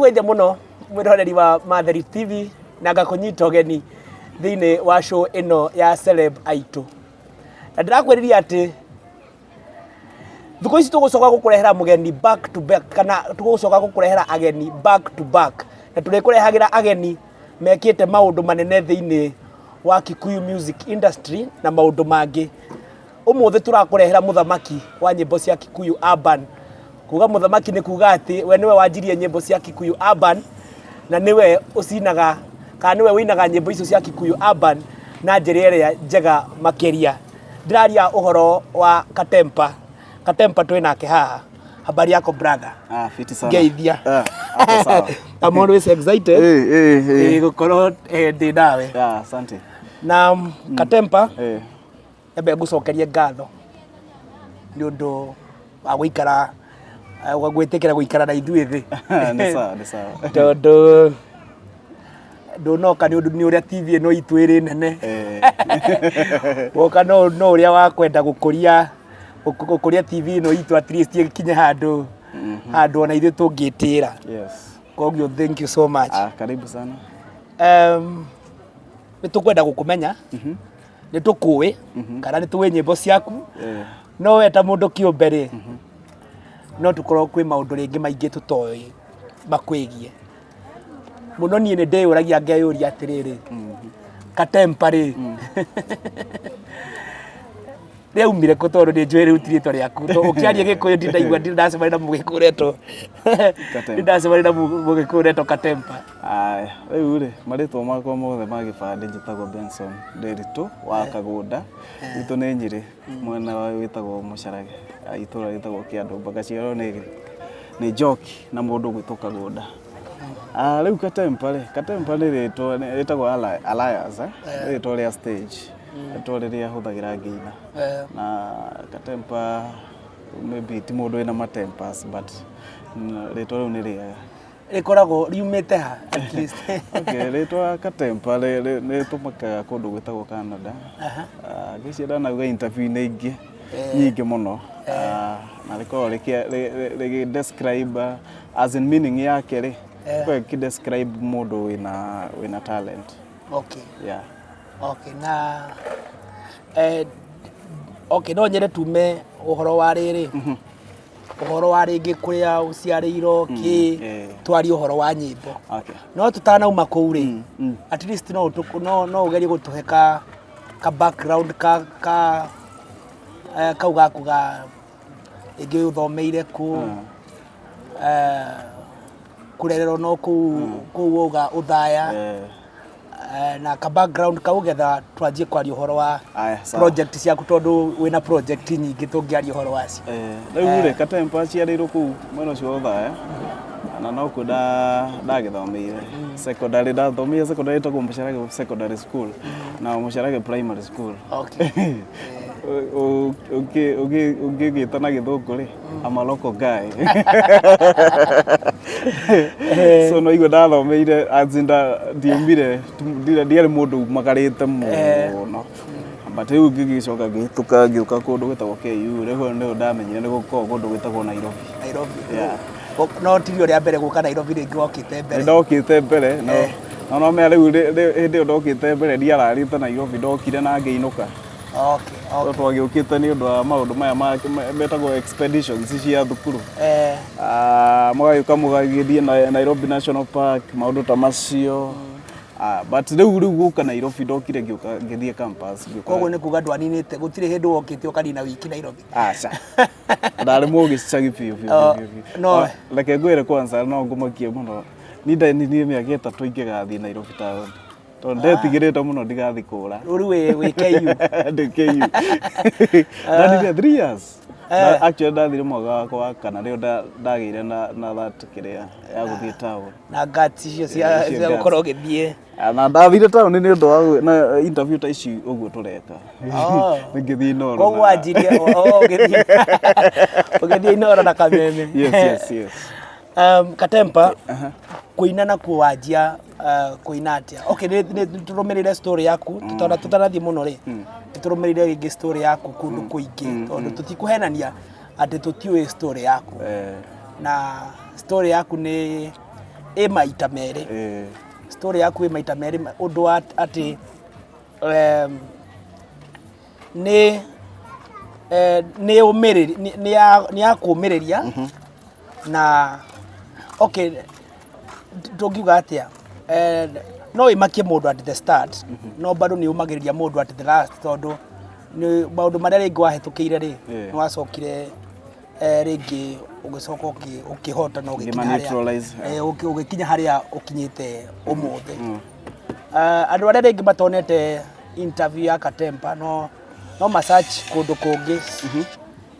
ndagwethe muno mwiroreri wa Matheri TV na ngakunyita geni thiini wa show ino ya celeb aitu. Na ndirakwiriria ati thiko ici tugucoka gukurehera mugeni back to back, kana tugucoka gukurehera ageni back to back, na turikurehagira ageni mekite maundu manene thiini wa Kikuyu music industry na maundu mangi. Umuthi turakurehera muthamaki wa nyimbo cia Kikuyu urban. Kuga muthamaki ni kuga ati we niwe wanjirie nyimbo cia Kikuyu urban na niwe ucinaga kana niwe winaga nyimbo icio cia Kikuyu urban na njira iria njega makeria. Ndiraria uhoro wa Katempa. Katempa twinake haha. Habari yako brother? Fiti sana. Geithia. Hapo sawa. I'm always excited. Gukorwo ndi nawe. Asante. Na Katempa. Ebe ngucokerie ngatho ni undu wa guikara gwĩtĩkĩra gũikara na ithuĩ thĩ. Nĩ sawa. Tondũ ndunoka nĩ ũndũ nĩ ũrĩa TV ĩno itũ ĩrĩ nene. Woka no ũrĩa wa kwenda gũkũria TV ĩno itũ at least ĩkinye handũ ona ithuĩ tũngĩtĩra. Yes. Kogwo thank you so much. Karibu sana. Nĩ tũkwenda gũkũmenya. Nĩ tũkũĩ kana nĩ tũĩ nyĩmbo ciaku. No we ta mũndũ kĩũmbe rĩ, no tukorwo kwĩ maundu ringi maingi tutoĩ makwĩgie. Muno niĩ nĩ ndĩyũragia ngeyũria atĩrĩrĩ, Katempa rĩ rĩaumire kũ tondũ nĩ njũĩ rĩu ti rĩtwa rĩaku. Ũkĩaria Gĩkũyũ ndinaigua ndacemania na Mũgĩkũyũ retwo. Ndacemania na Mũgĩkũyũ retwo Katempa. Rĩu rĩ marĩtwa makwa mothe ma gĩbandĩ njĩtagwo Benson Nderitu wa Kagũnda. Itũ nĩ Nyĩrĩ, mwena wa wĩtagwo Mũcarage, itũra rĩtagwo Kĩandũ. Gaciarwo nĩ Njoki na mũndũ gwĩtwo Kagũnda. Rĩu Katempa nĩ rĩtagwo Alliance, rĩtwa rĩa stage. Rĩtwa rĩrĩa hũthagĩra ngĩina. Na Katempa maybe ti mũndũ wĩna matempers but rĩtwa rĩu nĩ rĩega. Rĩkoragwo riumĩte ha at least. Rĩtwa Katempa rĩtũmĩkaga kũndũ gwĩtagwo Canada. Ngĩciĩra nauga interview-inĩ ingĩ nyingĩ mũno. Na rĩkoragwo rĩgĩ-describe as in meaning yake rĩ, gĩkĩ-describe mũndũ wĩna talent. Okay. Yeah. Okay, na no nyende tume uhoro wa rĩrĩ. Uhoro wa rĩngĩ kũrĩa ũciarĩirwo kĩ twari uhoro wa nyĩmbo. Okay. No tutanauma kũu rĩ, at least no ũgerie gũtũhe ka background kau gaku ga ĩngĩ ũthomeire kũ kũrererwo no kũu ũthaya na ka background kau getha twanjie kwaria uhoro wa project ciaku tondũ wĩna project nyingĩ tũngĩaria uhoro wacio. Rĩu rĩ Katempa aciarĩirwo kũu mwena ũcio wa ũthaya na no kuo ndagĩthomeire. Secondary ndathomeire secondary ĩtagwo Mũcarage Secondary School na Mũcarage Primary School. Okay. Ũngĩgĩta na Gĩthũngũ rĩ, I'm a local guy. So no igua ndathomeire ndiumire ndiarĩ mũndũ magarĩte mũno. But rĩu ngĩgĩcoka ngĩhĩtũka ngĩũka kũndũ gwĩtagwo KU, rĩu nĩho ndamenyire nĩ gũkorwo kũndũ gwĩtagwo Nairobi. Yeah. No tirio rĩa mbere gũka Nairobi rĩngĩ wokĩte mbere. Ndokĩte mbere no mea rĩu hĩndĩ ĩyo ndokĩte mbere ndiararĩte Nairobi, ndokire na ngĩinũka. Okay. Twagĩũkĩte nĩ ũndũ wa maũndũ maya metagwo expeditions cia thukuru. Mũgagĩũka mũgagĩthiĩ Nairobi National Park, maũndũ ta macio. But rĩu gũka Nairobi ndokire ngĩthiĩ campus. Koguo nĩ kuga ndwaninĩte, gũtirĩ hĩndĩ wokĩte ũkanina wiki Nairobi. Aca. Ndarĩ mũgĩcagi biũ. No. Reke ngwĩre kwanza no ngũmakie mũno. Niĩ ndaninire mĩaka 3 ingĩgathiĩ Nairobi town. Tondũ ndetigĩrĩte mũno ndigathiĩ kũra. Rĩu wĩ KU. Ndĩ KU. Ndanire 3 years. Actually ndathire mwaka wakwa wa kana rĩo ndagĩire na that kĩrĩa ya gũthiĩ town. Na guts icio cia gũkorwo ũgĩthiĩ. Na ndathire town nĩ ũndũ wa na interview ta ici ũguo tũreka. Ngĩthiĩ Noro. Koguo wanjirie ũgĩthiĩ Noro na kameme. Yes. Katempa kuina na kuwanjia kuina atia. Okay, nĩ tũrũmĩrĩre story yaku tũtanathiĩ mũno rĩ. Nĩtũrũmĩrĩre rĩngĩ story yaku kũndũ kũingĩ tondũ tũtikũhenania atĩ tũtiũĩ story yaku. Na story yaku nĩ ĩ maita merĩ story yaku ĩ maita merĩ ũndũ wa atĩ nĩ ũmĩrĩria nĩ ya kũũmĩrĩria na okay tũngiuga atĩa no ĩmakie mũndũ at the start no bado nĩ ũmagĩrĩria mũndũ at the last tondũ nĩ maũndũ marĩa rĩngĩ wahĩtũkĩire rĩ nĩ wacokire rĩngĩ ũgĩcoka ũkĩhota na ũgĩkinya harĩa ũkinyĩte ũmũthĩ andũ arĩa rĩngĩ matonete interview ya Katempa no masearch kũndũ kũngĩ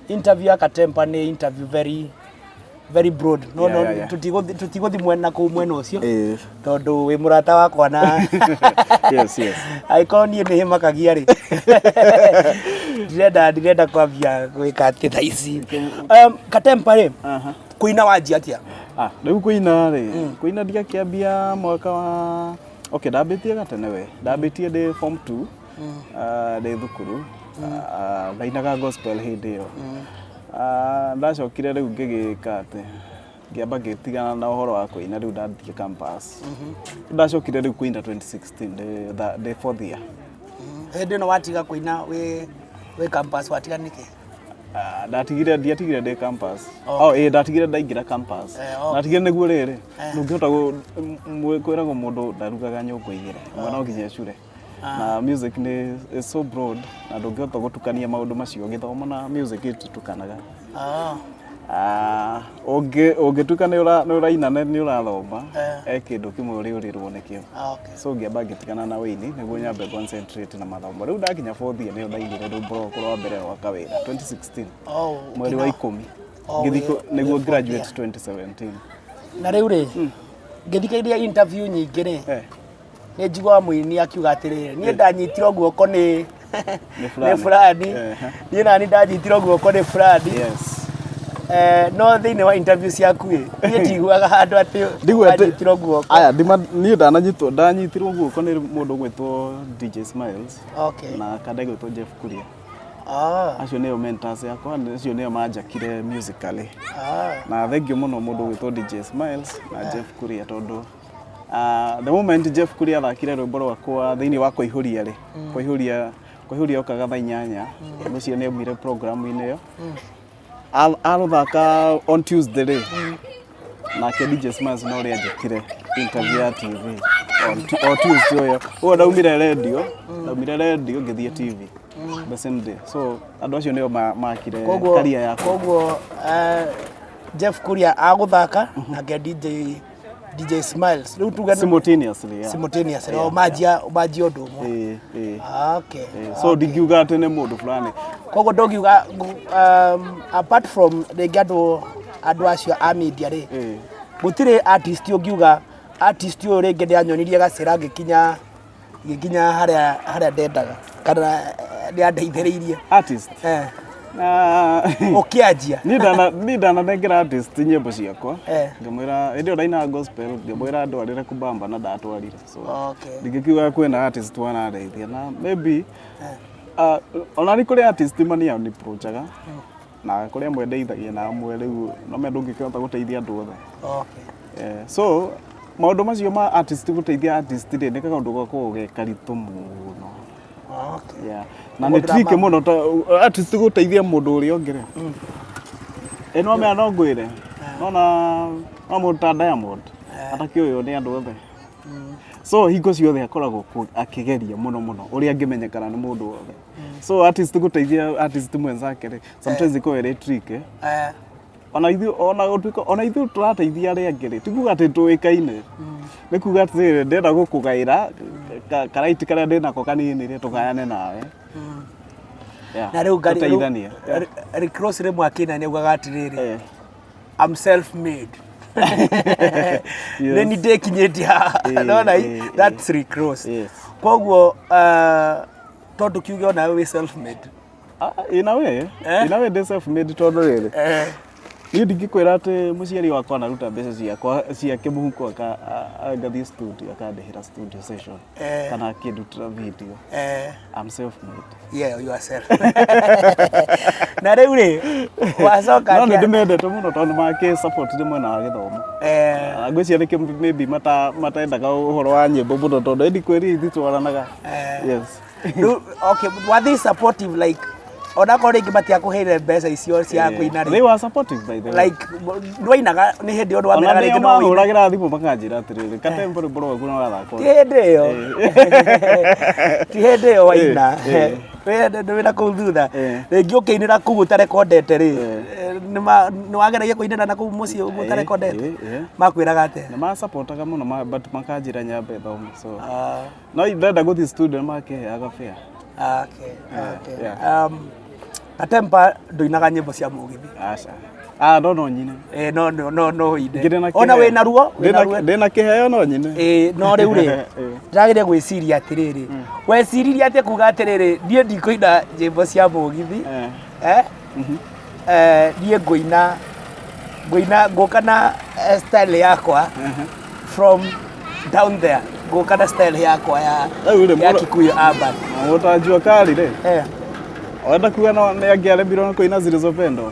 interview ya Katempa nĩ interview very broad no tutigũthi mwena kũu mwena ũcio tondũ wĩ mũrata wakwa na aikorwo niĩ nĩ hĩmakagia rĩ ndirenda kwambia gwĩka atĩ thaa ici Katempa rĩ kũina wanjia atĩa rĩu kũina rĩ kũina ndiakĩambia mwaka wa okay ndambĩtie gatene we ndambĩtie ndĩ form 2 ndĩ thukuru ndainaga gospel hĩndĩ ĩyo ndacokire rĩu ngĩgĩka atĩ ngĩamba ngĩtigana na ũhoro wa kũina rĩu ndathiĩ campus ndacokire rĩu kũina 2016 ndĩ 4th year hĩndĩ ĩno watiga kũina wĩ campus watiga nĩkĩ ndiatigire ndĩ campus ndatigire ndaingĩra campus ndatigire nĩguo rĩrĩ ndũngĩhota kwĩragwo mũndũ ndarugaga nyũngũ igĩrĩ no nginya cure na music is so broad na ndũngĩhota gũtukania maũndũ macio gĩthomo na music ititukanaga ũngĩtuka nĩ ũraina nĩ ũrathoma kĩndũ kĩmwe ũrĩũrĩrwo nĩkĩo so ngĩamba ngĩtigana na wĩini nĩguo nyambe concentrate na mathomo rĩu ndakinya 4th year nĩyo ndaigire rĩu mboroko rwa mbere rwa kawĩra 2016 mweri wa 10 ngĩthikũ nĩguo graduate 2017 na rĩu rĩ ngĩthikĩrĩria interview nyingĩ rĩ nĩ njiguaga mũini akiuga atĩrĩrĩ niĩ ndanyitirwo guoko nĩ fulani niĩ nani ndanyitirwo guoko nĩ fulani no thĩinĩ wa interview ciaku niĩ ndiguaga handũ atĩ ndanyitirwo guoko niĩ ndanyitirwo guoko nĩ mũndũ gwĩtwo DJ Smiles na kandai gwĩtwo Jeff Kuria acio nĩo mentors yakwa acio nĩo manjakire musically na thengio mũno mũndũ gwĩtwo DJ Smiles na Jeff Kuria tondũ the moment Jeff Kuria thakire rwĩmbo rwakwa thĩinĩ wa kũihũria rĩ kũihũria ũkaga thaa 8 mũciĩ nĩ aumire programu-inĩ ĩyo arũthaka on Tuesday rĩ nake DJ Smiles no ũrĩa anjakire interview ya TV on Tuesday ũyũ ũguo ndaumire radio ngĩthiĩ TV the same day so andũ acio nĩo makire career yakwa koguo Jeff Kuria agũthaka nake DJ Smiles rĩu tuga simultaneously majia ũndũ ũmwe okay so ndingiuga atĩ nĩ mũndũ fulani koguo ndũngiuga apart from rĩngĩ andũ acio a media rĩ gũtirĩ artist ũngiuga artist ũyũ rĩngĩ nĩanyonirie gacĩra ngĩkinya harĩa ndendaga kana nĩandeithĩrĩirie artist ũkĩanjia niĩ ndananengera artist nyĩmbo ciakwa ngĩmwĩra hĩndĩ ĩyo ndainaga gospel ngĩmwĩra ndwarĩre kubamba na ndatwarire so ndingĩkiuga kwĩna artist wanandeithia na maybe ona nĩ kũrĩ artist maniapproachaga na kũrĩ amwe ndeithagia na amwe rĩu no me ndũngĩkĩhota gũteithia andũ othe so maũndũ macio ma artist gũteithia artist rĩ nĩ kaũndũ gakoragwo ge karitũ mũno na nĩ tricky mũno artist gũteithia mũndũ ũrĩa ũngĩ rĩ no me no ngwĩre no mũndũ ta Diamond atakĩũywo nĩ andũ othe so hingo ciothe akoragwo akĩgeria mũno ũrĩa angĩmenyekana nĩ mũndũ wothe so artist gũteithia artist mwenzake rĩ sometimes iko very tricky ona ithuĩ tũrateithia arĩa angĩ rĩ tikuga atĩ tũĩkaine nĩ kuga atĩ ndenda gũkũgaĩra karaiti karĩa ndĩnako kanini rĩ tũgayane nawe na rĩu Rick Ross rĩmwe akĩina nĩaugaga atĩrĩrĩ I'm self made nĩ ndĩkinyĩtie haha that's Rick Ross koguo tondũ kiuge onawe wĩ self made in a way ndĩ self made tondũ rĩrĩ Ni ndingikwira ati muciari wakwa naruta mbeca ciake muhuko agathie studio akandihira studio session kana akindutira video. I'm self-made. Yeah, you are self. Na riu ri wacoka no ndimendete muno tondu make support ndi mwena wa githomo. Ngwiciria niki maybe matendaga uhoro wa nyimbo muno tondu ndikwiri ithi twaranaga. Yes. Okay, were they supportive like ona ko ringi matiakuheire mbeca icio cia kuina ri? They were supportive by the way. Like ndwainaga ni hindi undu wa mera ringi no uragira thimu makanjira atiriri katembo ri boro waku no gathako. Ti hindi yo waina. Wina kuu thutha ringi ukiinira kuu utarekondete ri ni wageragia kuinira na kuu mucii utarekondete makwiraga ate na ma supportaga muno but makanjira nyambe thomo so no ndenda guthi studio make agafia. Okay. Katempa nduinaga nyimbo cia mugithi. Aca. No nyine. No inde. Ona wina ruo? Ndina kiheo no nyine. No riu ri. Ndagire gwiciria atiriri. Weciririe ate kuga atiriri, ndie ndikoina nyimbo cia mugithi. Die ngukana style yakwa from down there. Ngukana style yakwa ya Kikuyu urban. Utajua kali ri. Wenda kuga no ni angiarembirwo kuina Zilizopendwa.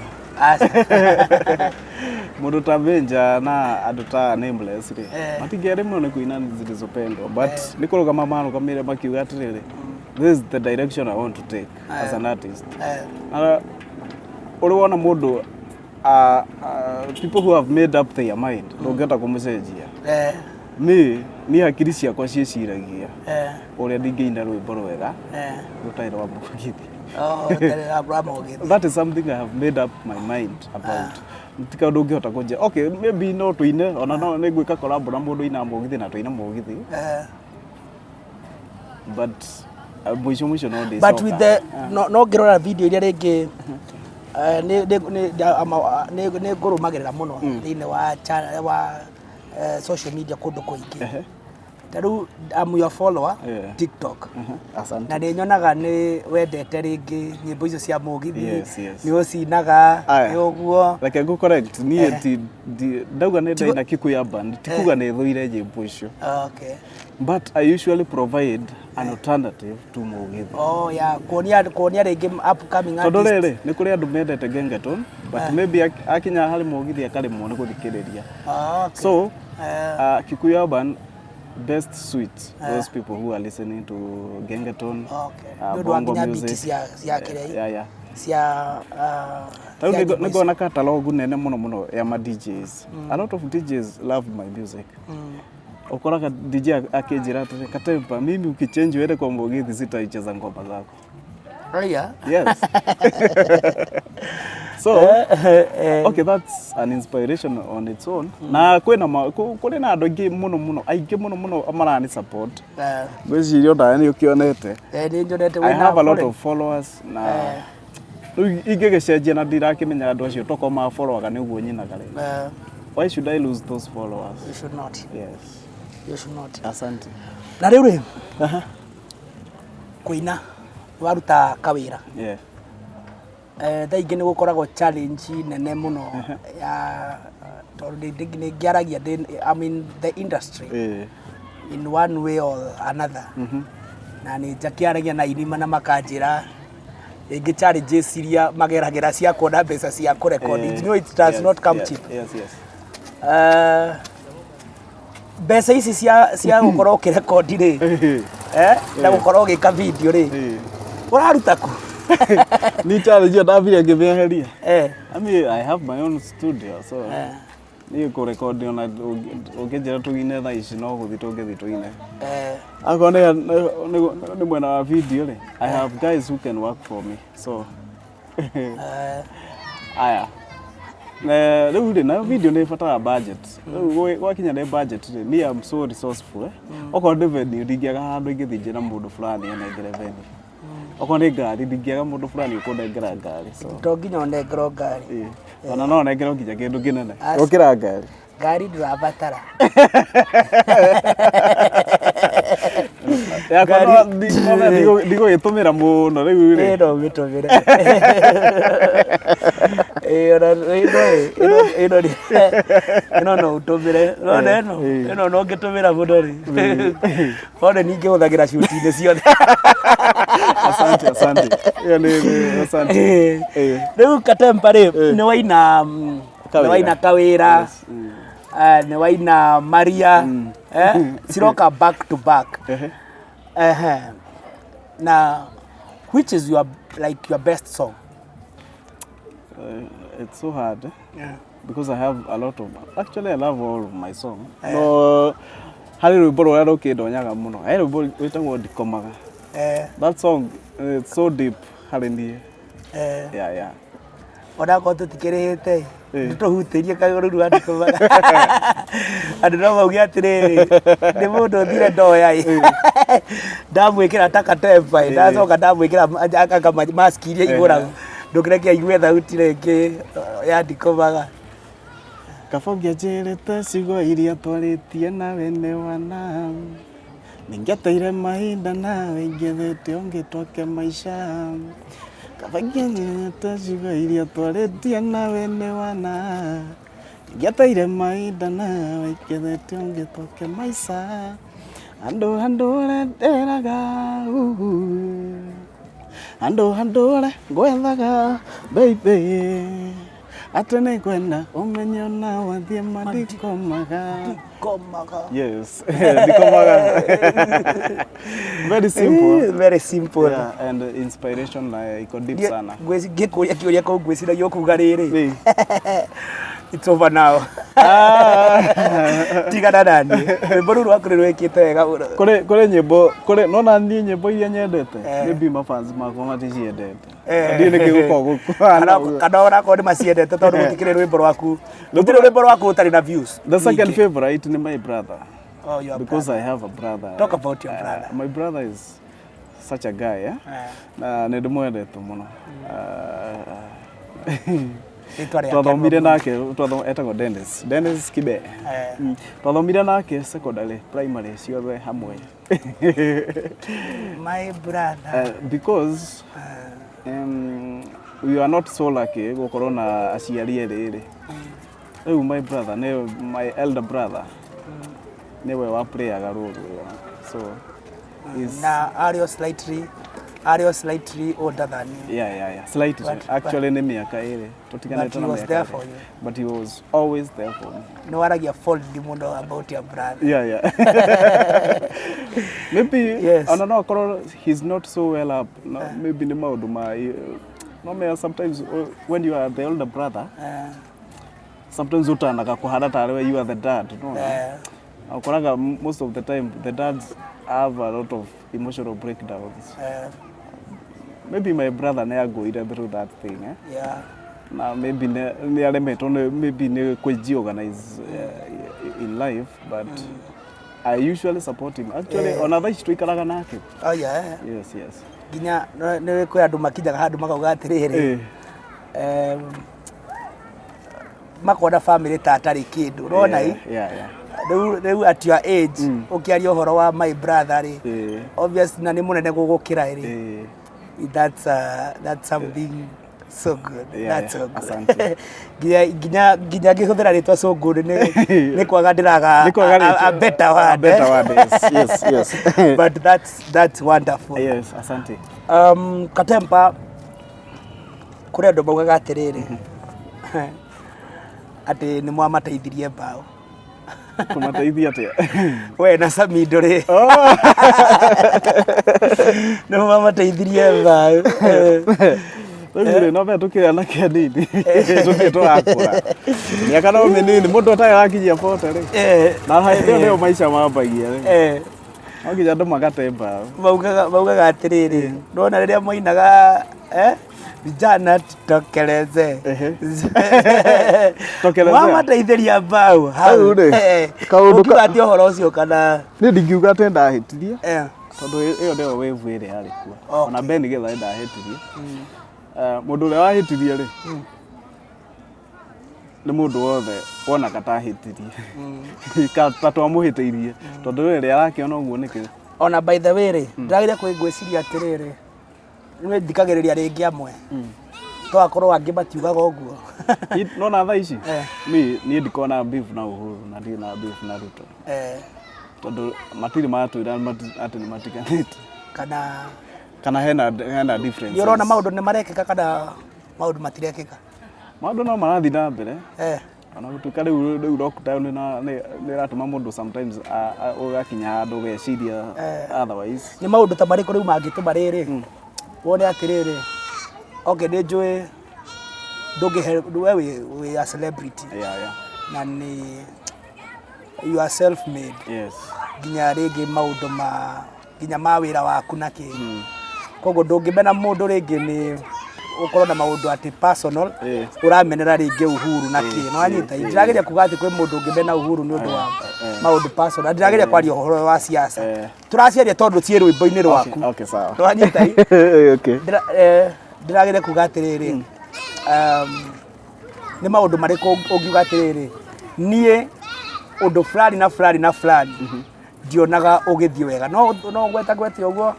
Mundu ta Benja na andu ta Nameless ri matingĩaremwo nĩ kuina Zilizopendwa but nĩ kũrũgama marugamire makiuga atiriri, this is the direction I want to take as an artist. Uri wona mundu people who have made up their mind ndũngĩhota kũmũcenjia. Ni hakiri ciakwa ciĩciragia ũrĩa ndingĩina rwĩmbo rwega rũtarĩ rwa mũgithi. That is something I have made up my mind about. Tika ndũngĩhota kũnjia. Okay, maybe no tuine ona no nĩ ngwĩka collab na mũndũ ina mũgithi na tuine mũgithi. But mwisho no ndĩ. But with the no ngĩrora video iria rĩngĩ nĩ ngũrũmagĩrĩra mũno thĩinĩ wa social media kundu kuingi. Taru I'm your follower TikTok. Na nĩ nyonaga nĩ wendete ringi nyimbo icio cia mugithi ni ucinaga ni uguo. Like go correct ni ti ndauga nĩ ndaina Kikuyu urban tikuga nĩ thuire nyimbo icio. Okay. But I usually provide an alternative to mugithi. Yeah, kuonia ringi upcoming artist. Tondu riri ni kuri andu mendete Gengeton but maybe akinya hari mugithi akaremwo ni guthikiriria. Okay. So Kikuyu urban best suits those people who are listening to Gengeton. Okay. Bongo music. Yeah. Nigona catalog nene muno ya ma DJs. A lot of DJs love my music. Ukoraga DJ akinjira ati Katempa mimi ukichange uende kwa mugithi sitaicheza ngoma zako. Yeah. Yes. So, okay, that's an inspiration on its own. Na kuri na andu aingi muno amarani support. Gwicirio nda ni ukionete. I have a lot of followers na ingigecenjia na ndirakimenya andu acio toko ma followaga niguo nyinaga ri. Why should I lose those followers? You should not. Yes. You should not. Asante. Na riu ri. Kuina waruta kawira. Yeah. Thaingĩ nĩ gũkoragwo challenge nene mũno ya tondũ ngiaragia I mean the industry in one way or another. Na nĩ njakiaragia na irima na makanjĩra ĩngĩ challenges iria mageragĩra cia kuona mbeca cia kũrekondi. You know it does not come cheap. Yes. Mbeca ici cia gũkorwo ũkĩrekondi rĩ na gũkorwo ũgĩka video rĩ ũraruta kũ? Ni challenge ndavire ngimeheria. I mean I have my own studio so ni ko record ona ukijira tuine tha ici no guthi tungithi tuine. Akone ni mwena wa video ri. I have guys who can work for me so aya riu ri na video ni fatara budget. Gwakinya ni budget ri ni am so resourceful okorwo ndi venue ndingiaga handu ingithijira mundu fulani enengere venue. Oko ni ngari ndingiaga mundu fulani ukundengera ngari so to nginya onengerwo ngari ona no onengerwo nginya kindu kinene ukira ngari ndirabatara yakwa ndigo gitumira muno riu ri no gitumire ino no utumire ino no ngitumira muno ri one ninge uthagira shuti-ini ciothe. Asante. Asante. Riu Katemba ri ni waina Kawira, ni waina Maria, ciroka back to back. Now, which is your best song? It's so hard because I have a lot of. Actually, I love all of my songs. Hari rwimbo rwa rukindonyaga muno. Hari rwimbo rwitagwo Ndikomaga. That song, it's so deep. Hari nie. Yeah. Ona ko tutikirihite nituhutirie kaguru rwa Ndikomaga. Andu no mauge atiriri ni mundu thire ndoya ndamwikira ta Katemba ndacoka ndamwikira aka mask iria iguraga ndukireke aigue thauti ringi ya Ndikomaga. Kabogia njirite ciugo iria twaritie nawe ni wana ningeteire mahinda nawe ingethete ungitwake maisha. Kabogia njirite ciugo iria twaritie nawe ni wana ningeteire mahinda nawe ingethete ungitwake maisha. Andå nderaga andå ngwethaga baby ate nä kwenda umenyo na wathie Ndikomaga. Yes. Ndikomaga. Very simple. Yeah, and inspiration iko deep sana. Ngikuria kiuria ko ngwiciragia kuga riri it's over now. Tigana nani rwimbo ruru rwaku rwikite wega kuri nyimbo kuri nona ni nyimbo iria nyendete maybe mafans makwa maticiendete ndi niki guko kana ora ko ndi maciendete tondu gutikire rwimbo rwaku rutire rwimbo rwaku utari na views. The second favorite is my brother. Oh, your because brother. I have a brother. Talk about your brother. My brother is such a guy, na nä ndä mwendete må no. Twathomire nake etagwo Dennis Kibe. Twathomire nake secondary primary ciothe hamwe. My brother. Because we are not so lucky gukorwo na aciari eri. Riu my brother, my elder brother, niwe wa playaga role. So na are you slightly older than you? Yeah. Slightly. Actually, ni miaka iri. But he was there for you. But he was always there for me. No waragia fondly muno about your brother. Yeah. Maybe yes. I don't know, he's not so well up. No, maybe ni maundu ma no, sometimes when you are the older brother, sometimes utanaga kuhana tare you are the dad, no? Ukoraga most of the time the dads have a lot of emotional breakdowns. Maybe my brother never go through that thing. Yeah. Now maybe maybe ne organize in life, but I usually support him. Actually, on other tuikaraga nake. Oh yeah. Yes. Ginya ne kwe andu makinyaga handu makauga atiriri. Makona family tatari kindu. Urona hii? Yeah. Riu at your age ukiaria uhoro wa my brother ri obviously na ni munene gugukira ri that's something so good. That's so good. Ginya gihuthira ritwa so good ni kwaga ndiraga a better word. Yes. But that's wonderful. Yes, asante. Katemba kuri andu maugaga atiriri ati ni mwamateithirie mbao kumateithia atia we na Sami nduri no mwamateithirie mbao Tugire no be tukirana kianini tutito akura miaka no minini mundu atagakinyia pote ri na hayo ndio maisha mambagia ri nginya andu magatemba maugaga atiriri ndona riria moinaga vijana tokeleze mwamateithiria mbao hau kaundu ati uhoro ucio kana ni ndingiuga ati ndahitirie tondu iyo ndio wave iri ari kuo ona Ben getha ndahitirie mundu uria wahitirie ri ni mundu wothe wona katahitirie ka twamuhitiirie tondu ri arakiona uguo niki ona by the way ri ndagire kwigwiciria atiriri niwe ndikagiriria ringi amwe twakorwo angĩ matiugaga ũguo. No na thaa ici niĩ ndikona beef na Uhuru na ndirĩ na beef na Ruto. Tondũ matirĩ matwĩra atĩ nĩ matiganĩte. Kana hena difference. Ũrona maũndũ nĩ marekĩka kana maũndũ matirekĩka? Maũndũ no marathiĩ na mbere. Ona gũtuĩka rĩu lockdown nĩ ĩratũma mũndũ sometimes ũgakinya handũ ũgeciria otherwise. Nĩ maũndũ ta marĩkũ rĩu mangĩtũma rĩrĩ wone atĩrĩrĩ, okay nĩ njũĩ we we a celebrity na nĩ you are self made. Yes. Nginya rĩngĩ maũndũ nginya ma wĩra waku na kĩ. Koguo ndũngĩmena mũndũ rĩngĩ nĩ ukorwo na maũndũ ati personal uramenera rĩngĩ Uhuru na kĩ. No anyita ndirageria kuga ati kwĩ mũndũ ũngĩmena Uhuru nĩ ũndũ wa maũndũ personal. Ndirageria kwaria ũhoro wa siasa. Tũraciaria tondũ ciĩ rwĩmbo-inĩ rwaku. Okay sawa. No anyita Okay. Ndirageria kuga atĩrĩrĩ nĩ maũndũ marĩkũ ũngiuga atĩrĩrĩ niĩ ũndũ fulani na fulani na fulani ndionaga ũgĩthiĩ wega. No gweta ũguo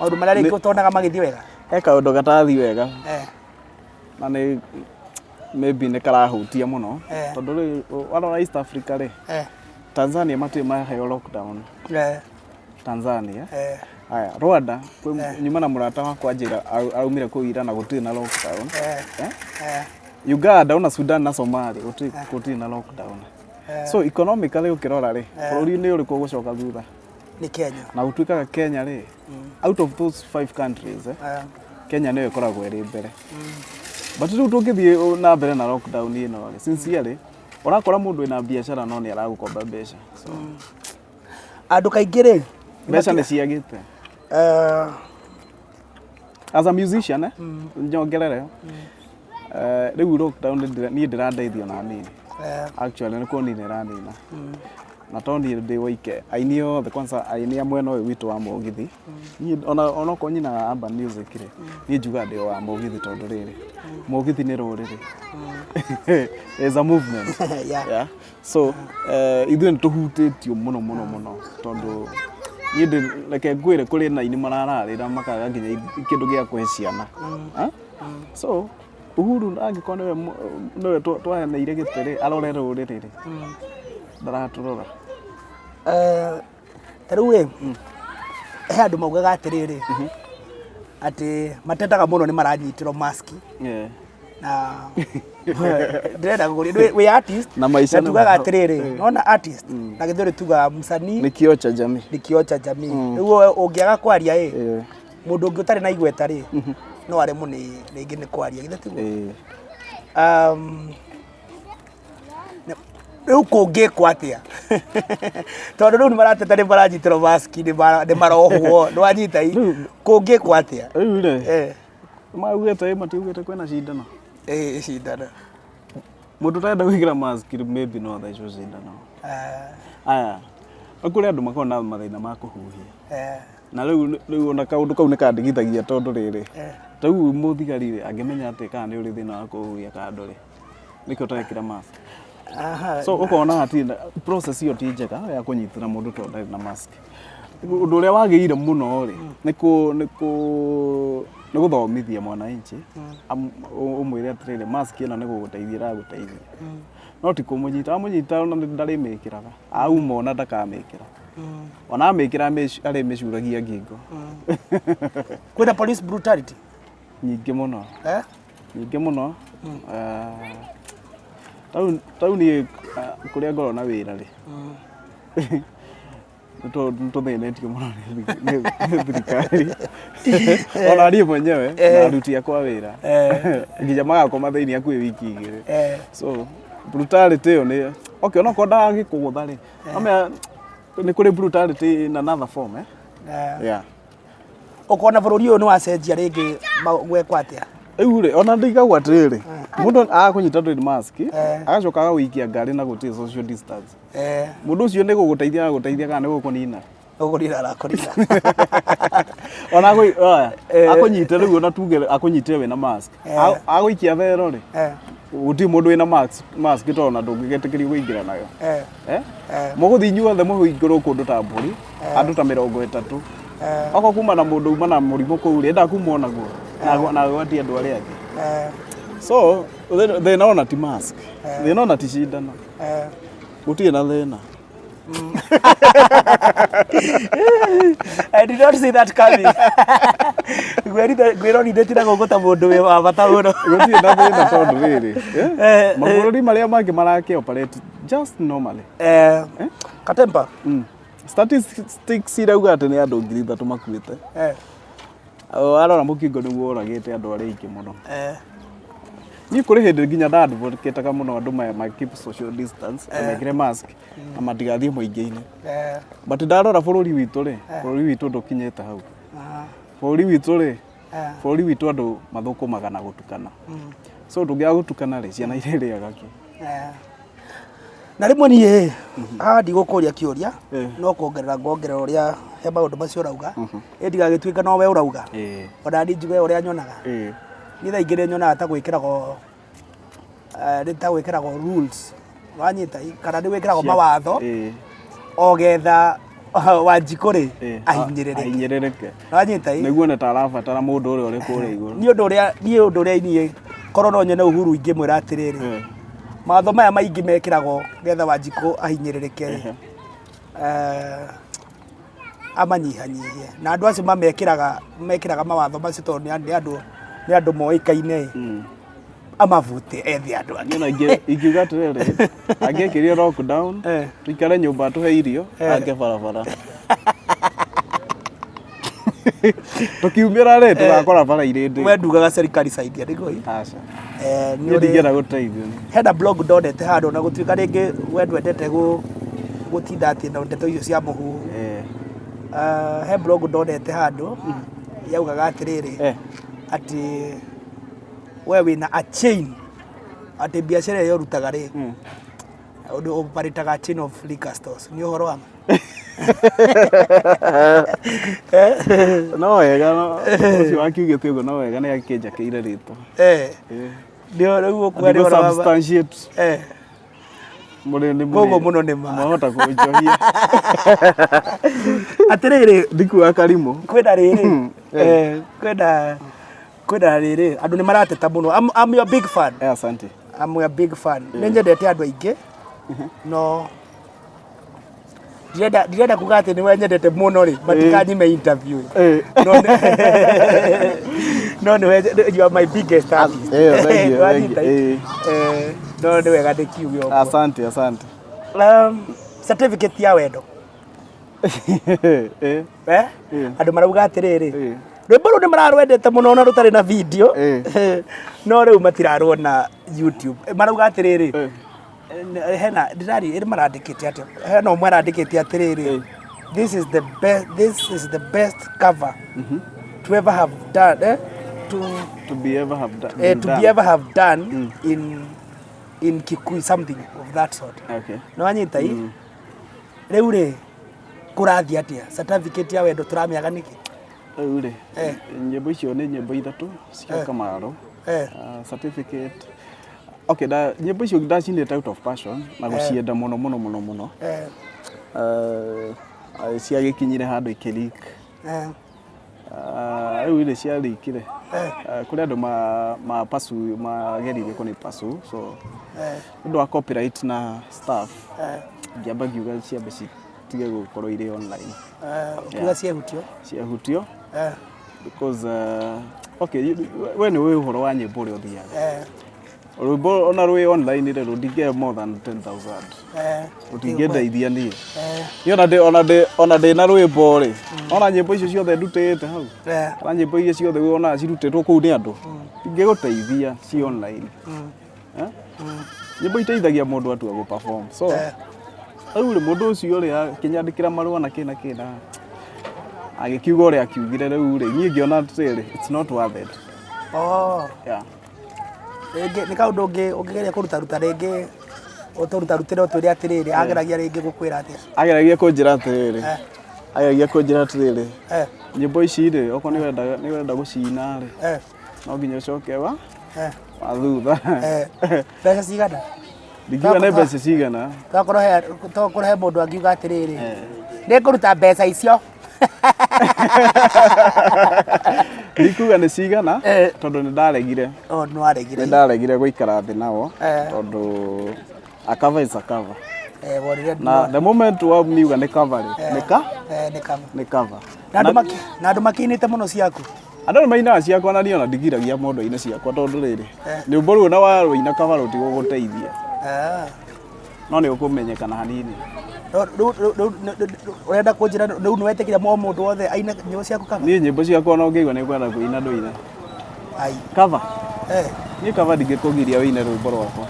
maũndũ marĩa rĩngĩ ũtonaga magĩthiĩ wega. He kaũndũ gatathi wega. Na nĩ maybe nĩ karahutia mũno tondũ rĩu warora East Africa rĩ Tanzania matirĩ maheo lockdown. Tanzania aya Rwanda nyuma na mũrata wakwa njĩra aumire kũu Ira na gũtirĩ na lockdown. Uganda na Sudan na Somalia gũtirĩ na lockdown. So economically ukirora ri bururi ni uri kugucoka thutha ni Kenya na utuikaga Kenya ri out of those 5 countries Kenya niyo ikoragwo iri mbere but riu tungithie na mbere na lockdown ino ri sincerely urakora mundu ina biashara no ni aragukomba mbeca so andu kaingĩ ri mbeca ni ciagite as a musician njongerere riu lockdown ni ndirandeithio na nini. Actually niko ni neranina na toni ndi wike aini othe kwanza aini amwe no witu wa Mugithi ni ona ko nyina amba music ri ni njuga ndi wa Mugithi tondu riri Mugithi ni ruriri is a movement. Yeah so ithu ni tuhutitio muno tondu ni ndi reke ngwire kuri na ini marararira makaga nginya kindu gia kuhe ciana so Uhuru angikona no twaheneire gitiri arorere uriri ndaraturora tariu he andu maugaga atiriri ati matendaga muno ni maranyitirwo mask na ndĩrenda gũkũria we artist na maisha tugaga atiriri nona artist na githuri tuga msanii ni kio cha jamii rĩu ũngĩaga kwaria mũndũ ũngĩ ũtarĩ na igweta ri no aremwo nĩ rĩngĩ nĩ kwaria githe tiguo rĩu kũngĩkwo atĩa tondũ rĩu nĩ marateta nĩ maranyitirwo mask nĩ marohwo nĩ wanyita kũngĩkwo atĩa rĩu rĩ maugĩte matiugĩte kwĩna cindano cindano mũndũ ũtarenda gwĩkĩra mask maybe no thecwo cindano aya kũrĩ andũ makoragwo na mathĩna ma kũhuhia na rĩu ona kaũndũ kau nĩ kandigithagia tondũ rĩrĩ rĩu mũthigari rĩ angĩmenya atĩ kana nĩ ũrĩ thĩna wa kũhuhia kando rĩ nĩkĩo ũtarekĩra mask. So ukona ati process hiyo ti njega ya kunyitira mundu tonda na mask. Undu uria wagĩire muno ri nĩ guthomithia mwananchi umwire atirire mask ĩno nĩ gũgũteithia ĩragũteithia no ti kũmũnyita ona ndarĩ mĩkĩraga auma ona ndakamĩkĩra ona amĩkĩra arĩ mĩcuragia ngingo. Kwĩna police brutality nyingĩ mũno tau ni kuria ngoro na wira ri nitũthĩnĩtio mũno nĩ thirikari ona niĩ mwenyewe na aruti akwa wĩra nginya magakoma thĩinĩ hakuhĩ wiki igĩrĩ so brutality ĩyo nĩ okay ona ko ndagĩkũgũtha rĩ nĩ kũrĩ brutality in another form yeah ukona bũrũri ũyũ nĩ wacenjia rĩngĩ gwekwo atĩa rĩu rĩ ona ndĩigagwo atĩrĩrĩ mũndũ agakũnyita ndũrĩ mask agacoka agagũikia ngari na gũtirĩ social distance mũndũ ũcio nĩ gũgũteithia kana nĩ gũkũnina arakũnina ona akũnyite rĩu ona tuge akũnyitire wĩna mask agũikia thero rĩ gũtirĩ mũndũ wĩna mask tondũ ona ndũngĩgetĩkĩrio kũingĩra nayo mũgũthiĩ inyuothe mũhingũrwo kũndũ ta mbũri andũ ta 30 oko kuma na mũndũ uma na mũrimũ kũu rĩ enda kuma onaguo na gwatia andũ arĩa angĩ So they know na ti mask they know na ti shindano gutie na thina. I did not see that coming. Gwero ni ndetira gogota mundu we wa bata muno. Gutie na thina tondu riri. Mabũrũri maria mangĩ marake operate just normally. Katemba. Statistics irauga atĩ nĩ andũ 3,000 makuĩte. Arora mũkingo nĩguo ũragĩte andũ arĩa aingĩ mũno. Ni kuri hĩndĩ nginya ndadvocataga mũno andũ ma keep social distance mekĩre mask na matigathiĩ mũingĩ-inĩ. But ndarora bũrũri witũ rĩ, bũrũri witũ ndũkinyĩte hau. Bũrũri witũ rĩ, bũrũri witũ andũ mathũkũmaga na gũtukana. So ndũngĩaga gũtukana rĩ, ciana irĩrĩaga kĩ? Na rĩmwe niĩ ndigũkũria kĩũria no kuongerera ũrĩa he maũndũ macio ũrauga ndigagĩtuĩka no we ũrauga ona niĩ njuge ũrĩa nyonaga niĩ thaa ingĩ nyonaga ta gwĩkĩragwo rules wanyita kana nĩ gwĩkĩragwo mawatho ogetha Wanjikũ rĩ ahinyĩrĩrĩke wanyita nĩguo nĩ ta arabatara mũndũ ũrĩa ũrĩ kũrĩa igũrũ. Niĩ ũndũ ũrĩa niĩ korwo no nyone Uhuru ingĩmwĩra atĩrĩrĩ mawatho maya maingĩ mekĩragwo getha Wanjikũ ahinyĩrĩrĩke amanyihanyihie na andũ acio mekĩraga mawatho macio tondũ nĩ andũ moĩkaine amavute ethi andũ angĩ. Na ingiuga atĩrĩrĩ angĩkĩria lockdown tuikare nyũmba tũhe irio ange barabara tukiumĩra rĩ tũgakora bara irĩ ndĩ. We ndugaga serikali saidia nĩguo aca niĩ ndingĩenda gũteithio. Hena blog ndonete handũ na gũtuĩka rĩngĩ we ndwendete gũtinda atĩ na ndeto icio cia mũhuhu. He blog ndonete handũ yaugaga atĩrĩrĩ atĩ we wĩna a chain atĩ biacara ĩyo ũrutaga rĩ ũndũ ũparĩtaga chain of liquor stores nĩ ũhoro wa no wega ũcio wakiugĩte ũguo no wega nĩ akĩnjakĩire rĩtwa ndio rĩu ũkwĩrĩ ũhoro wa substantiate mũrĩndĩ koguo mũno nĩ mahota kũnjohia atĩrĩrĩ ndikuaga karimũ kwĩna rĩrĩ kwĩna rĩrĩ andũ nĩ marateta mũno. I'm your big fan. Asante. I'm your big fan. Nĩ nyendete andũ aingĩ no ndirenda kuga atĩ nĩ we nyendete mũno rĩ matikanyime interview no you are my biggest artist. No nĩ wega ndĩkiuge ũguo. Asante. Certificate ya wendo andũ marauga atĩrĩrĩ rwĩmbo rũu nĩ mararwendete mũno na rũtarĩ na video no rĩu matirarwona YouTube. Marauga atĩrĩrĩ hena ndirari marandĩkĩte atĩ hena ũmwe arandĩkĩte atĩrĩrĩ this is the best cover to ever have done to be ever have done in Kikuyu, something of that sort. Okay. No anyita rĩu rĩ kũrathiĩ atĩa certificate ya wendo tũramĩaga nĩkĩ rĩu rĩ nyĩmbo icio nĩ nyĩmbo ithatũ cia Kamarũ certificate. Okay, nyĩmbo icio ndacinĩte out of passion na gũcienda mũno ciagĩkinyire handũ ikĩleak rĩu rĩ ciarĩkire kũrĩ andũ mapasu mageririe kũnĩ pasu so ũndũ wa copyright na staff ngĩamba ngiuga ciambe citige gũkorwo irĩ online. Ukiuga ciahutio because okay we nĩ ũĩ ũhoro wa nyĩmbo ũrĩa ũthiaga rwĩmbo ona rwĩ online rĩ rũtingĩhe more than 10,000 rũtingĩndeithia niĩ ona ndĩna rwĩmbo rĩ ona nyĩmbo icio ciothe ndutĩte hau kana nyĩmbo iria ciothe wona cirutĩtwo kũu nĩ andũ ingĩgũteithia ci online. Nyĩmbo iteithagia mũndũ atua gũ perform so rĩu mũndũ ũcio rĩ akĩnyandĩkĩra marũa na kĩna agĩkiuga ũrĩa akiugire rĩu rĩ niĩ ngĩona atĩrĩrĩ it's not worth it. Nĩ kaũndũ ũngĩgeria kũruta rĩngĩ ũtũrutarutĩre ũtwĩre atĩrĩrĩ ageragia rĩngĩ gũkwĩra atĩa ageragia kũnjĩra atĩrĩrĩ nyĩmbo ici rĩ okorwo nĩ wenda gũcina rĩ no nginya ũcoke wathutha mbeca cigana ndingiuga nĩ mbeca cigana tokorwo he mũndũ angiuga atĩrĩrĩ nĩ ngũruta mbeca icio Ndikuga nĩ cigana tondũ nĩ ndaregire. Nĩ waregire. Nĩ ndaregire gũikara thĩ nao tondũ a cover is a cover. Na the moment wamiuga nĩ cover nĩ cover. Na andũ makinĩte mũno ciaku. Andũ nĩ mainaga ciakwa na niĩ ona ndigiragia mondo-inĩ ciakwa tondũ rĩrĩ rwĩmbo rũu na warũina cover rũtigũgũteithia. No nĩ ũkũmenyekana hanini. Urenda kũnjĩra rĩu nĩ wetĩkĩra mũndũ wothe aine nyĩmbo ciaku cover? Niĩ nyĩmbo ciakwa no ngĩigua nĩ kwenda kũina ndũine. Cover? Niĩ cover ndingĩkũgiria wĩine rwĩmbo rwakwa.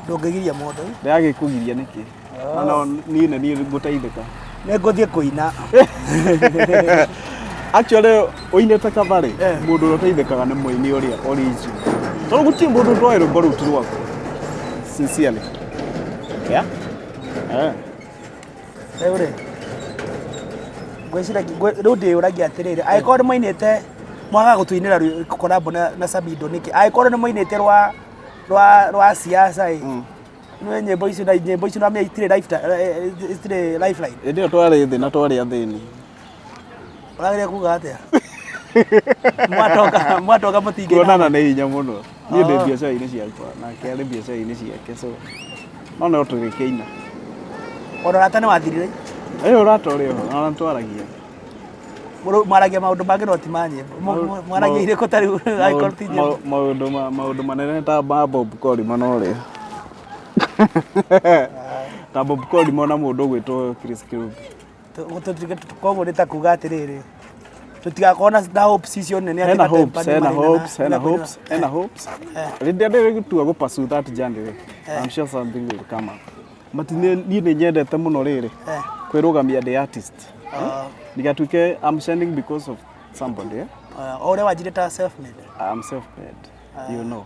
Ndũngĩgiria mũndũ? Ndĩragĩkũgiria nĩkĩ? No niĩ ngũteithĩka. Nĩ ngũthiĩ kũina. Actually ũinĩte cover rĩ, mũndũ ũrĩa ũteithĩkaga nĩ mũini ũrĩa original. Tondũ gũtirĩ mũndũ ũtoĩ rwĩmbo rũu ti rwaku. Sincerely. Yeah? Rĩu rĩ, rĩu ndĩyũragia atĩrĩrĩ, angĩkorwo nĩ mainĩte mwagaga gũtũinĩra collab na Samido nĩkĩ? Angĩkorwo nĩ mainĩte rwa siasa nĩ nyĩmbo icio na mĩa itirĩ lifeline. Hĩndĩ ĩyo twarĩ thĩ na twarĩ athĩni. Ũragĩrĩria kuga atĩa? Mwatoka mũtingĩ. Kuonana nĩ hinya mũno. Niĩ ndĩ biacara-inĩ ciakwa nake arĩ biacara-inĩ ciake, so no tũgĩkĩina. Ona rata nĩ wathirire? Ũrata ũrĩ ho, ona twaragia. Mwaragia maũndũ mangĩ no ti ma nyĩmbo. Mwaragia irĩkũ ta rĩu angĩkorwo ti nyĩmbo? Maũndũ manene ta Bob Korimo no rĩ. Ta Bob Korimo na mũndũ ũgwĩtwo Chris Kirubi. Koguo nĩ ta kuga atĩrĩrĩ, tũtigakorwo na hopes icio nene. Hena hopes. Rĩrĩa ndĩrĩtua gũ-pursue that journey, I'm sure something will come up. But niĩ nĩ nyendete mũno rĩrĩ kwĩrũgamia ndĩ artist. Ndigatuĩke I'm shining because of somebody. Ũrĩa wanjire ta self-made? I'm self-made, you know.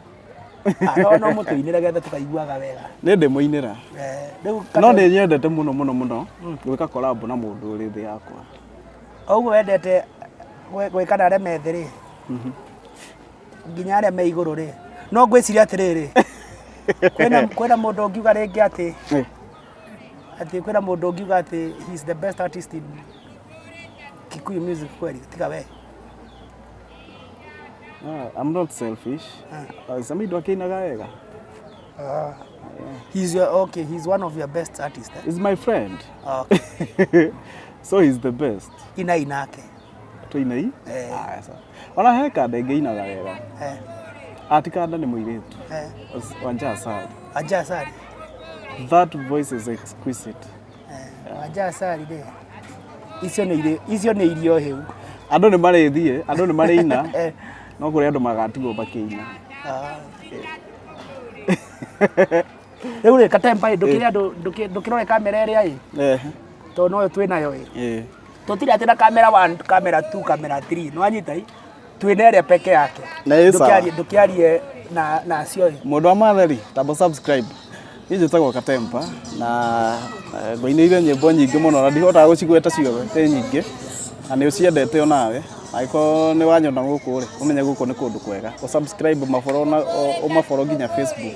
No mũtũinĩre getha tũkaiguaga wega. Nĩ ndĩmũinĩra. No nĩ nyendete mũno gwĩka collab na mũndũ ũrĩ thĩ yakwa. Ũguo wendete gwĩka na arĩa me thĩ rĩ, nginya arĩa me igũrũ rĩ, no ngwĩciria atĩrĩrĩ, kwĩna mũndũ ũngiuga rĩngĩ atĩ kwĩna mũndũ ũngiuga atĩ he's the best artist in Kikuyu music kweli tiga we? I'm not selfish. Samido akĩinaga wega. He's one of your best artists. He's my friend. Okay. So he's the best. Ina inake. Tũinai? Ona he kanda ĩngĩinaga wega. Ati kanda nĩ mũirĩtu. Wanja Asali. Wanja Asali. That voice is exquisite. Wanja Asali de. Icio nĩ irio hĩu. Andũ nĩ marĩthiĩ, andũ nĩ marĩina. No kũrĩ andũ magatigwo makĩina. Rĩu rĩ Katempa ndũkĩrore kamera ĩrĩa tondũ noyo twĩ nayo tũtirĩ atĩ na kamera 1, kamera 2, kamera 3 no anyita twĩ na ĩrĩa peke yake. Ndũkĩarie na acio mũndũ wa matheri tabo subscribe. Niĩ njĩtagwo Katempa na ngũinĩire nyĩmbo nyingĩ mũno na ndihotaga gũcigweta ciothe tĩ nyingĩ na nĩ ũciendete onawe. Angĩkorwo nĩ wanyona gũkũ rĩ ũmenye gũkũ nĩ kũndũ kwega. Subscribe ũmaboro nginya Facebook.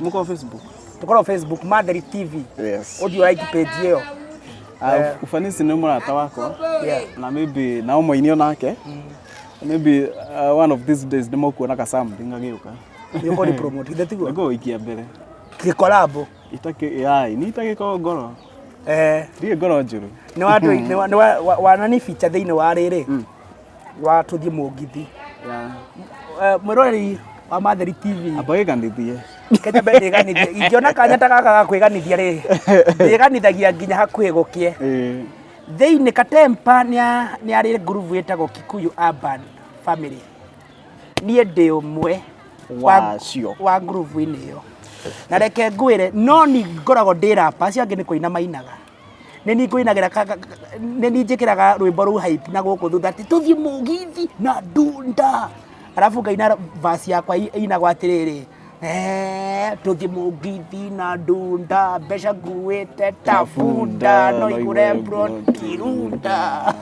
Mũko Facebook? Tukorwo Facebook Matheri TV. Yes. Ũthiĩ like page ĩyo. Ufanisi nĩ mũrata wakwa. Na maybe na ũmũini onake. Maybe one of these days ndĩmũkuona ka something agĩũka. Nĩũkũ ni promote ithe tiguo? Nĩguo ikia mbere. Gĩkolabo. Ni itagĩkorwo ngoro. Ndiĩ ngoro njũru. Nĩ wandũ wanani feature thĩinĩ wa rĩrĩ. Wa tũthiĩ mũgithi. Mwĩroreri wa Matheri TV. Amba gĩkanithie. Kenya mbere ndĩganithie. Ingĩona kanya ta gaka ga kwĩganithia rĩ. Ndĩganithagia nginya hakuhĩ gũkie. Thĩinĩ Katempa nĩ arĩ groove ĩtagwo Kikuyu Urban Family. Niĩ ndĩ ũmwe wa groove-inĩ ĩyo. Na reke ngwĩre no ni ngoragwo ndĩ rapa acio angĩ nĩ kũina mainaga. Nĩ ni ngũinagĩra nĩ ni njĩkĩraga rwĩmbo rũu hype na gũkũ thutha atĩ tũthiĩ mũgithi na ndunda. Arabu ngaina verse yakwa ĩinagwo atĩrĩrĩ tũthiĩ mũgithi na ndunda mbeca nguĩte ta bunda no igũre kirunda.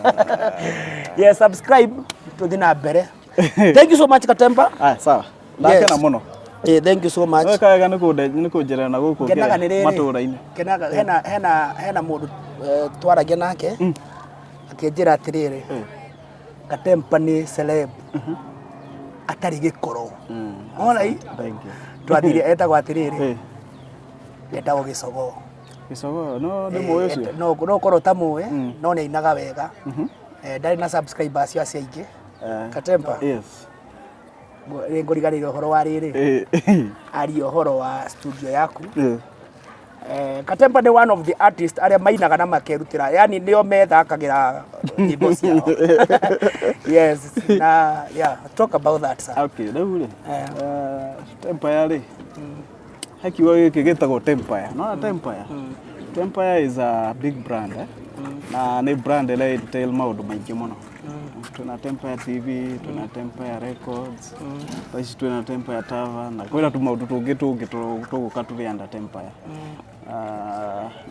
Yes, subscribe tũthiĩ na mbere. Thank you so much Katempa. Sawa. Ndakena mũno. Thank you so much. Wekaga nĩ kũnjĩra na gũkũ matũũra-inĩ. Kenaga hena mũndũ twaragia nake akĩnjĩra atĩrĩrĩ Katempa ni celeb atari gikoro ona i twathire etagwo atiriri etagwo Gicogo no ni moyo cio no korwo ta muwe no ni ainaga wega ndari na subscribers cio aciaingi Katempa yes ngoriganire horo wa riri ari horo wa studio yaku Katempa ni one of the artists aria mainaga na makerutira yani nio methakagira nyimbo ciao yes na yeah talk about that sir okay rĩu Tempire ri hakiwa gĩkĩ gĩtagwo Tempire no Tempire Tempire is a big brand na nĩ brand ĩrĩa ĩtail maũndũ maingĩ mũno tuna Tempire TV tuna Tempire Records basi tuna Tempire Tavern na kwĩna tu maũndũ tũngĩ tũgũka tũrĩ under Tempire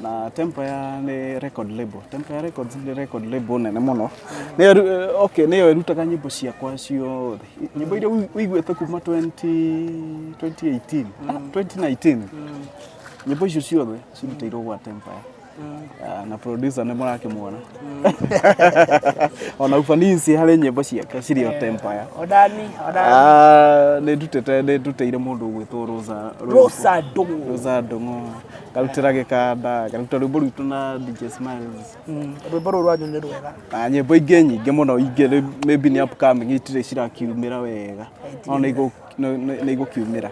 na Tempire ni record label Tempire Records ni record label nene mũno okay nĩyo ĩrutaga nyĩmbo ciakwa ciothe nyĩmbo iria ũiguĩte kuma 2018 2019 nyĩmbo icio ciothe cirutĩirwo gwa Tempire na producer nĩ mũrakĩmuona ona ufanisi harĩ nyĩmbo ciake cirĩ o Tempire odani nĩ ndutĩire mũndũ ũgwĩtwo Rosa Ndung'u karutĩra gĩkanda karuta rwĩmbo rwitũ na DJ Smiles rwĩmbo rũrũ rwanyu nĩ rwega nyĩmbo ingĩ nyingĩ mũno ingĩ maybe nĩ upcoming itirĩ cirakiumĩra wega no nĩ igũkiumĩra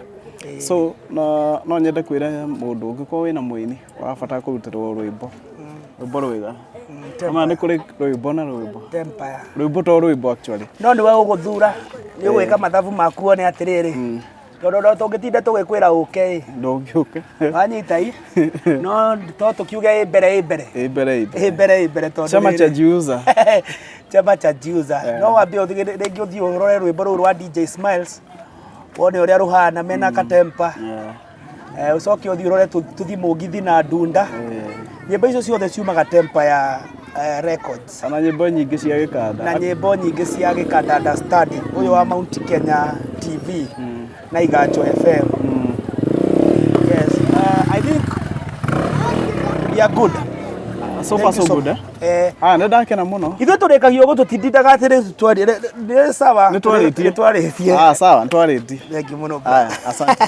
so no nyende kwĩra mũndũ ũngĩkorwo wĩna mũini wabatara kũrutĩrwo rwĩmbo rwega kama nĩ kũrĩ rwĩmbo na rwĩmbo Tempire rwĩmbo to rwĩmbo actually no nĩ wewe ũgũthura nĩ ũgwĩka mathabu makuo nĩ atĩrĩrĩ tondũ tũngĩtinda tũgĩkwĩra ũke ndũngĩũke wanyita i no to tũkiuge mbere tondũ chama cha Jiuza chama cha Jiuza no wambie rĩngĩ ũthiĩ ũrore rwĩmbo rũrũ rwa DJ Smiles wone ũrĩa rũhana mena Katempa ucoke ũthiĩ ũrore tũthimũngithi na ndunda nyĩmbo icio ciothe ciumaga Tempire Records na nyĩmbo nyingĩ cia gĩkanda na nyĩmbo nyingĩ cia gĩkanda understudy ũyũ wa Mount Kenya TV na Iganjo FM yes I think we are good so far so good nĩ ndakena mũno ithuĩ tũrĩkagio ũguo tũtindindaga atĩrĩ nĩ sawa nĩ twarĩtie sawa nĩ twarĩtie thank you mũno asante